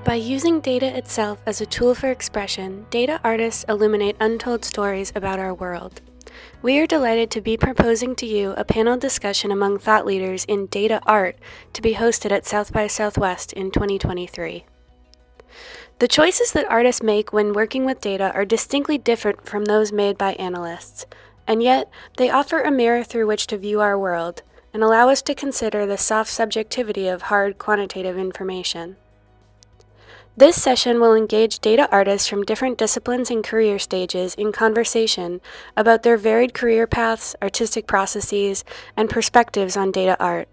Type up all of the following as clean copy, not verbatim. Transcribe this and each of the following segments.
By using data itself as a tool for expression, data artists illuminate untold stories about our world. We are delighted to be proposing to you a panel discussion among thought leaders in data art to be hosted at South by Southwest in 2023. The choices that artists make when working with data are distinctly different from those made by analysts, and yet they offer a mirror through which to view our world and allow us to consider the soft subjectivity of hard quantitative information. This session will engage data artists from different disciplines and career stages in conversation about their varied career paths, artistic processes, and perspectives on data art.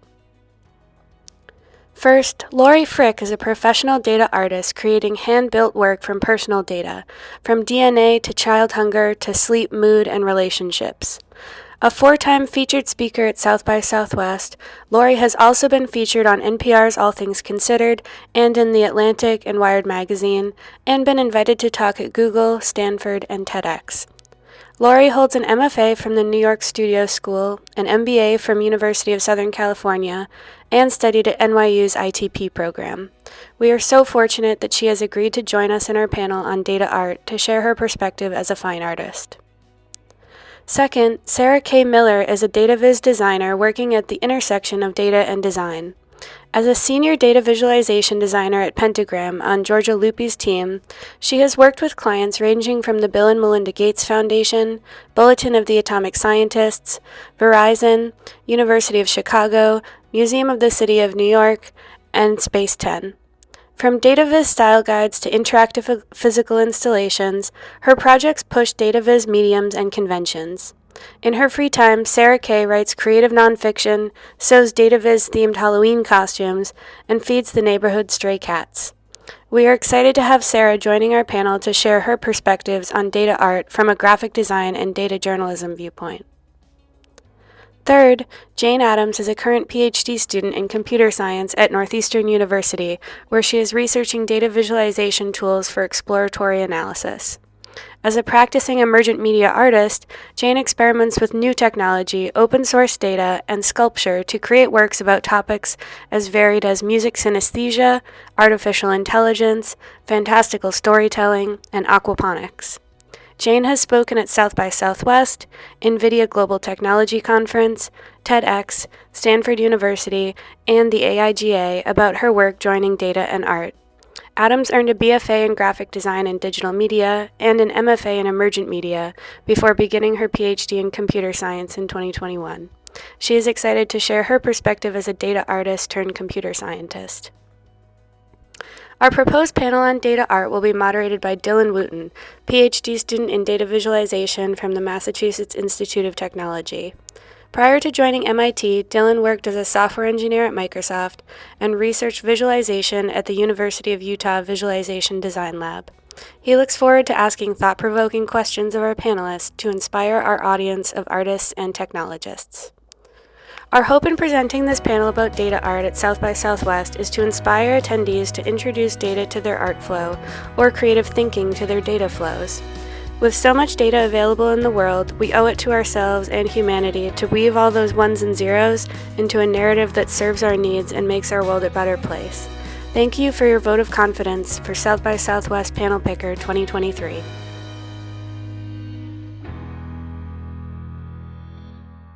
First, Lori Frick is a professional data artist creating hand-built work from personal data, from DNA to child hunger to sleep, mood, and relationships. A 4-time featured speaker at South by Southwest, Lori has also been featured on NPR's All Things Considered and in The Atlantic and Wired magazine, and been invited to talk at Google, Stanford, and TEDx. Lori holds an MFA from the New York Studio School, an MBA from University of Southern California, and studied at NYU's ITP program. We are so fortunate that she has agreed to join us in our panel on data art to share her perspective as a fine artist. Second, Sarah K. Miller is a data viz designer working at the intersection of data and design. As a senior data visualization designer at Pentagram on Georgia Lupi's team, she has worked with clients ranging from the Bill and Melinda Gates Foundation, Bulletin of the Atomic Scientists, Verizon, University of Chicago, Museum of the City of New York, and Space 10. From data viz style guides to interactive physical installations, her projects push data viz mediums and conventions. In her free time, Sarah K. writes creative nonfiction, sews data viz themed Halloween costumes, and feeds the neighborhood stray cats. We are excited to have Sarah joining our panel to share her perspectives on data art from a graphic design and data journalism viewpoint. Third, Jane Adams is a current PhD student in computer science at Northeastern University, where she is researching data visualization tools for exploratory analysis. As a practicing emergent media artist, Jane experiments with new technology, open source data, and sculpture to create works about topics as varied as music synesthesia, artificial intelligence, fantastical storytelling, and aquaponics. Jane has spoken at South by Southwest, NVIDIA Global Technology Conference, TEDx, Stanford University, and the AIGA about her work joining data and art. Adams earned a BFA in graphic design and digital media and an MFA in emergent media before beginning her PhD in computer science in 2021. She is excited to share her perspective as a data artist turned computer scientist. Our proposed panel on data art will be moderated by Dylan Wooten, PhD student in data visualization from the Massachusetts Institute of Technology. Prior to joining MIT, Dylan worked as a software engineer at Microsoft and researched visualization at the University of Utah Visualization Design Lab. He looks forward to asking thought-provoking questions of our panelists to inspire our audience of artists and technologists. Our hope in presenting this panel about data art at South by Southwest is to inspire attendees to introduce data to their art flow or creative thinking to their data flows. With so much data available in the world, we owe it to ourselves and humanity to weave all those ones and zeros into a narrative that serves our needs and makes our world a better place. Thank you for your vote of confidence for South by Southwest PanelPicker 2023.